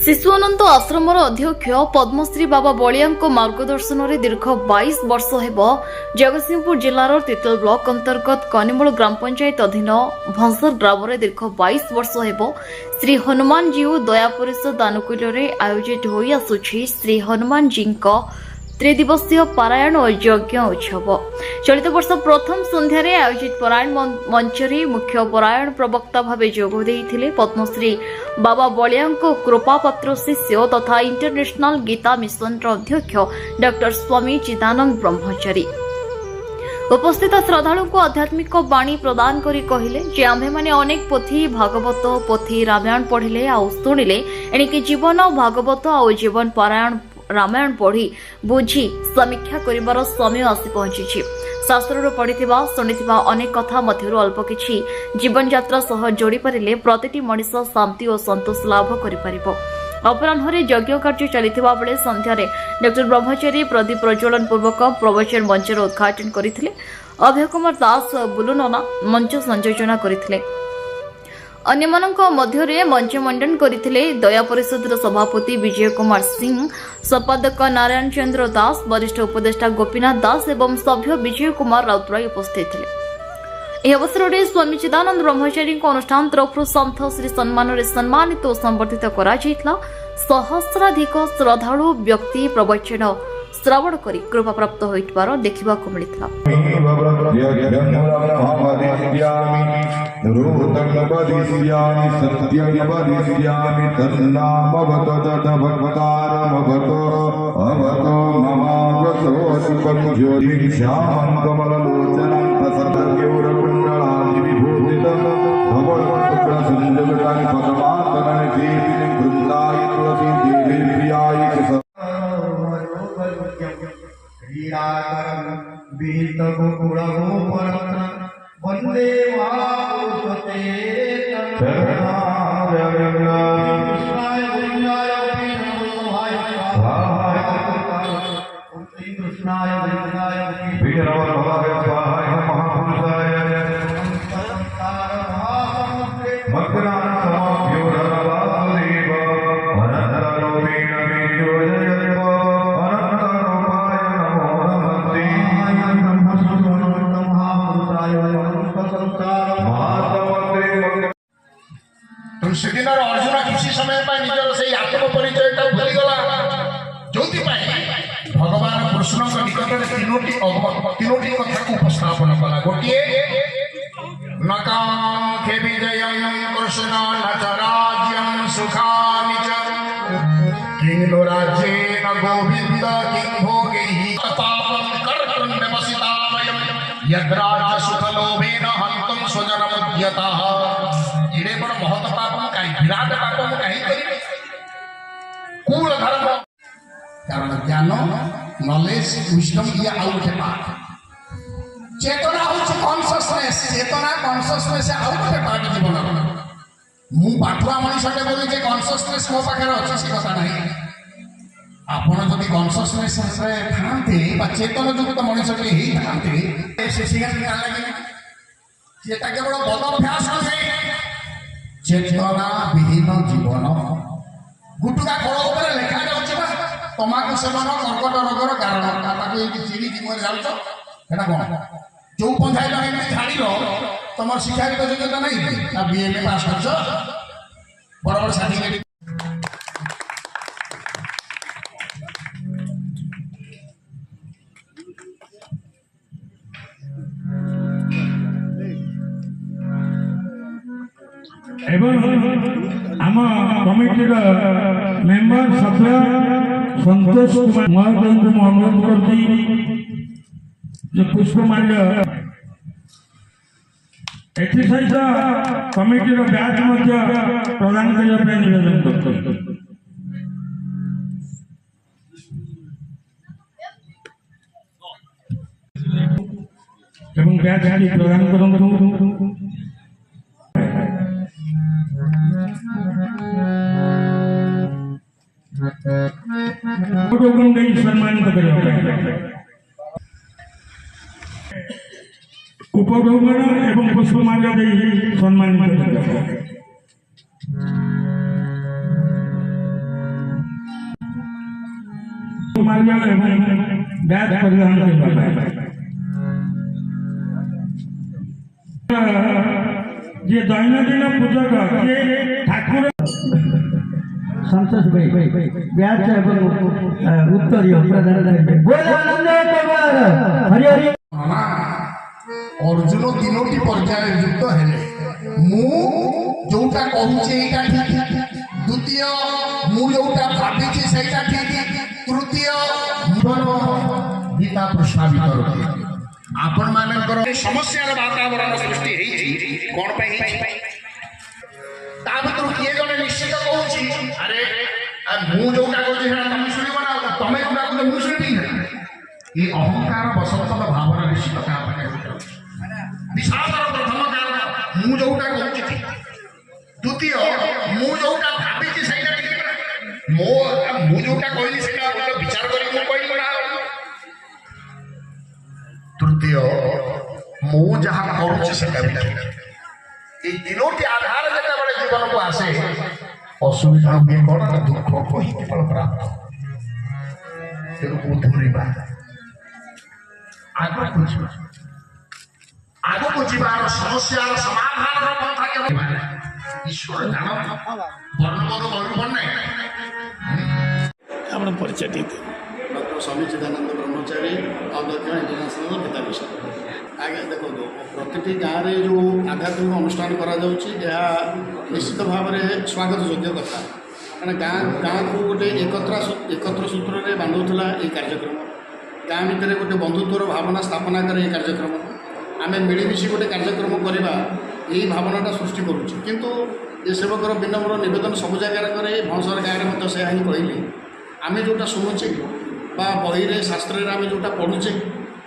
शिशु अनंत आश्रमर अध्यक्ष पद्मश्री बाबा बलिया मार्गदर्शन में दीर्घ 22 वर्ष हेब जगतसिंहपुर जिलार तितल ब्लॉक अंतर्गत कनिमूल ग्राम पंचायत अधीन भंसर ग्राम में दीर्घ 22 वर्ष हेब श्री हनुमान जीव दया परिषद आनुकूल्य आयोजित हो आसुछि श्री हनुमान जी त्रिदिवसीय पारायण और यज्ञ उत्सव। चलित वर्ष प्रथम संध्यारे आयोजित पारायण मंचरे मुख्य पारायण प्रवक्ता भावे जोग देइथिले पद्मश्री बाबा बलिया कृपापात्र शिष्य तथा इंटरनेशनल गीता मिशन अध्यक्ष डॉक्टर स्वामी चिदानंद ब्रह्मचारी। उपस्थित श्रद्धालु को आध्यात्मिक बाणी प्रदान करी कहिले जे आम्भे माने अनेक पोथी भागवत पोथी रामायण पढ़िले आ शुणिले एणिके जीवन भागवत आ जीवन पारायण रामायण पढ़ी बुझी समीक्षा करिवार समय आसी पहुंची। शास्त्र पढ़िथिबा शुणिथिबा अनेक कथा मध्यरु अल्प किछि जीवन यात्रा सह जोड़ी पारिले प्रतिटी मनीष शांति और संतोष लाभ करि परिबो। अपराह्न यज्ञ कार्य चलिथिबा बेले संध्यारे डॉक्टर ब्रह्मचारी प्रदीप प्रज्वलन पूर्वक प्रवचन मंचर उद्घाटन करथिले। अभय कुमार दास बुलुनना मंच संयोजना करथिले। अन्यमानक मध्यरे मंच मंडन करथिले दया परिषद सभापति विजय कुमार सिंह, संपादक नारायण चंद्र दास, वरिष्ठ उपदेष्टा गोपीनाथ दास एवं सभ्य विजय कुमार राउतराय उपस्थित थे। यह अवसर में स्वामी चिदानंद ब्रह्मचारी अनुष्ठान तरफ संत श्री सम्मान सम्मानित और संबर्धित करा सहस्राधिक श्रद्धालु व्यक्ति प्रवचन श्रवण करी कृपा प्राप्त होइतबार देखिबाकु मिलितला। वंदे मातरम सेदिन अर्जुन किसी समय निजर से आत्म परिचय भूलीगला जो भगवान कृष्ण निकट तीनोटी कथा को उपस्थापन कला। गोटे नकांखे विजयं कृष्ण न च राज्यं सुखानि च किं राज्येन गोविन्द किं भोगैः पापं कर्तुं व्यवसिता वयं यद्राज्य सुखलोभेन हन्तुं स्वजनमुद्यतः। इडे बड़ महत पापम कहीं विराट पापम कहीं करी कूल धर्म कारण ज्ञान नॉलेज विजडम ये आउट है पाठ चेतना होच कॉन्शियसनेस चेतना कॉन्शियसनेस आउट है पाठ जीवन मु पाठुआ मनीषटे बोली जे कॉन्शियसनेस मो पाखे अछि से कथा नहीं आपण जदि कॉन्शियसनेस रे थांते बा चेतन युक्त मनीषटे ही थांते से सिगा निकाल लगे जेता केवल बद अभ्यास करे चेतना विहीन जीवन गुटुका फल उपर लेखा जाउछबा तमाकू सेवन कर्कट रोगर कारण ताको एकी चिड़ी जीवन जाउछ एटा कोन जो पंजाय लगे में झाड़ीलो तमर शिक्षा के योग्यता नहीं ना बीएमए पास करछ बड़ बड़ सर्टिफिकेट आम कमिटीर मेंबर सभ्य संतोष कुमार महोदय को अनुरोध कर पुष्पमाल्य सहित कमिटीर ब्याज प्रदान करने निवेदन कर ब्याज प्रदान करूँ सम्मानित उपभोगन एवं पुष्पमाल्य दे सम्मानित ମାଲ୍ୟ ଏବଂ ବ୍ୟାଚ୍ ପରିଧାନ କରିବା ପାଇଁ ଯିଏ ଦୈନନ୍ଦିନ ପୂଜକ ଯିଏ ଠାକୁର संतोष भाई ब्याज এবং উত্তরীয় প্রদান করবে গোলানন্দ কুমার হরি হরি মামা অর্জুন তিনোটি পর্যায়ে যুক্ত হেলে মু যোউটা কହୁଛି এইটা ঠিক দ্বিতীয় মু যোউটা ভাবিছি সেইটা ঠিক তৃতীয় গীতা প্রশ্ন বিতরক আপন মানଙ୍କର ସମସ୍ୟାର ବାତାବରଣ ସୃଷ୍ଟି ହେଇଛି କଣ ପାଇଁ ହେଇଛି ତା ଭିତରୁ କିଏ ଜଣେ ନିଶ୍ଚିତ କହୁଛି ଆରେ ମୁଁ ଯୋଉଟା କହୁଛି ସେଟା ତମେ ଶୁଣିବ ନା ତମେ ଯୋଉଟା କହୁଛ ମୁଁ ଶୁଣିବି ନା ଏ ଅହଙ୍କାର ବଶବର୍ତ୍ତନ ଭାବନା ନିଶ୍ଚିତ କାହା ପାଖରେ ବିଷାଦର ପ୍ରଥମ କାରଣ ମୁଁ ଯୋଉଟା କହୁଛି ଠିକ ଦ୍ୱିତୀୟ ମୁଁ ଯୋଉଟା ଭାବିଛି ସେଇଟା ଠିକ ମୁଁ ଯୋଉଟା କହିଲି ସେଇଟା ବିଚାର କରି ମୁଁ କହିଲି ନା ତୃତୀୟ ମୁଁ ଯାହା କରୁଛି ସେଟା ବି ଠିକ এই তিনোটি আধার যেତେବେଳେ জীবনକୁ আসে অসুবিধা ହୁଏ କ'ଣ ନା ଦୁଃଖକୁ ହିଁ କେବଳ ପ୍ରାପ୍ତ ତେଣୁ ଧରିବା ଆଗକୁ ଯିବାର ସମସ୍ୟାର ସମାଧାନର ପନ୍ଥା କେବଳ ଈଶ୍ୱର ଜାଣ ବର୍ଣ୍ଣବୋଧ ବୈଭବ ନାହିଁ ଆପଣ ପରିଚୟ ଦେଇତେ डॉक्टर स्वामी चिदानंद ब्रह्मचारी अध्यक्ष इंटरनेशनल पिता मिशन आगे देखो प्रति गाँव में जो आध्यात्मिक अनुष्ठान करा निश्चित भाव में स्वागत योग्य कथा कहना गाँ को गोटे एकत्र सूत्र में बांधुला ये कार्यक्रम गाँ भितर गोटे बंधुत्वर भावना स्थापना करे ये कार्यक्रम आम मिलमिशी गोटे कार्यक्रम करवा यही भावनाटा सृष्टि करुच्छे किंतु ये सेवकर विनम्र नवेदन सबू जगार करे भंसर गाँव में से ही कहली आम जोटा शुणुचे बा बही शास्त्र आम जोटा पढ़ुचे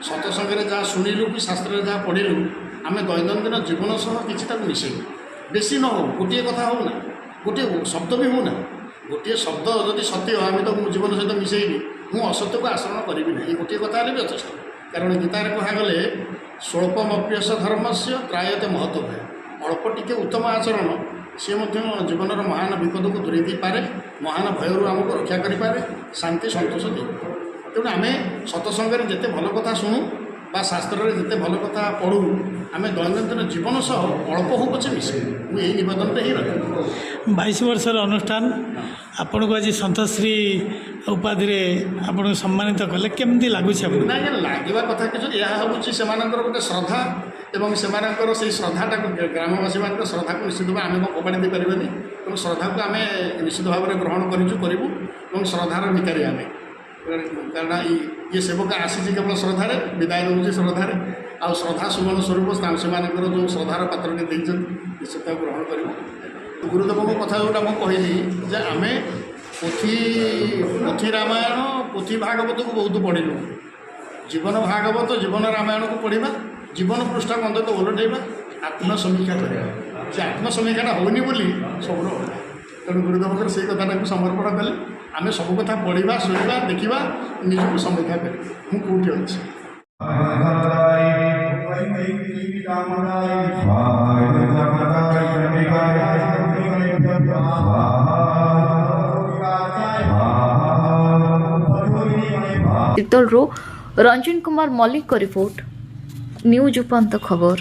सत्संग जहाँ शुणिलु कि शास्त्र जहाँ पढ़िलु आम दैनंदिन जीवन सह कि मिसई बेसी न हो गोटे कथा हो ना गोटे शब्द भी हो ना गोटे शब्द जदि सत्य आम तो जीवन सहित मिसेबी मुझ असत्य को आचरण करी ना ये गोटे कथा भी यथेष्ट कारण गीतार कहगले स्वल्पमप्यस धर्म से त्रायते महत्व भय अल्प टिके उत्तम आचरण सी जीवन महान विपद को दूरे पारे महान भयरू आमको रक्षा करें शांति सतोष दे तेणु आम सत्संग जिते भल कथा शुणु बा शास्त्र जिते भल कथा पढ़ू आम दैनंदिन जीवन सह अल्प हो पचे मिसे मुझे नवेदन ही रखे 22 वर्षर अनुष्ठान आपन को आज संतश्री उपाधि आपन सम्मानित कले केमती लगुच ना लगे कथा कि यह हूँ से गोटे श्रद्धा एवं से श्रद्धाटा ग्रामवासी मान श्रद्धा को निश्चित भाव आम कपाड़ी दे पारे तेणु श्रद्धा को आम निश्चित भाव में ग्रहण करूँ श्रद्धार भिकारी आम कारण ये सेवक आसी केवल श्रद्धार विदाय दूसरी श्रद्धार आ श्रद्धा सुमन स्वरूप से जो श्रद्धार पात्र देखते निश्चित ग्रहण कर गुरुदेव कथा जोटा मुझे कहली जे आम पोथी रामायण पोथी भागवत को बहुत पढ़िलु जीवन भागवत जीवन रामायण को पढ़ा जीवन पृष्ठा बंध तो ओलटेबा आत्मसमीक्षा करवा से आत्मसमीक्षाटा होनी बोली सब तेणु गुरुदेव से कथा समर्पण कले आम सब कथा पढ़ा शुणा देखा निजक समीक्षा कर कौटी अच्छी ତିର୍ତ୍ତୋଲରୁ ରଞ୍ଜନ କୁମାର ମଲ୍ଲିକଙ୍କ ରିପୋର୍ଟ ନ୍ୟୁଜ୍ ଉପାନ୍ତ ଖବର।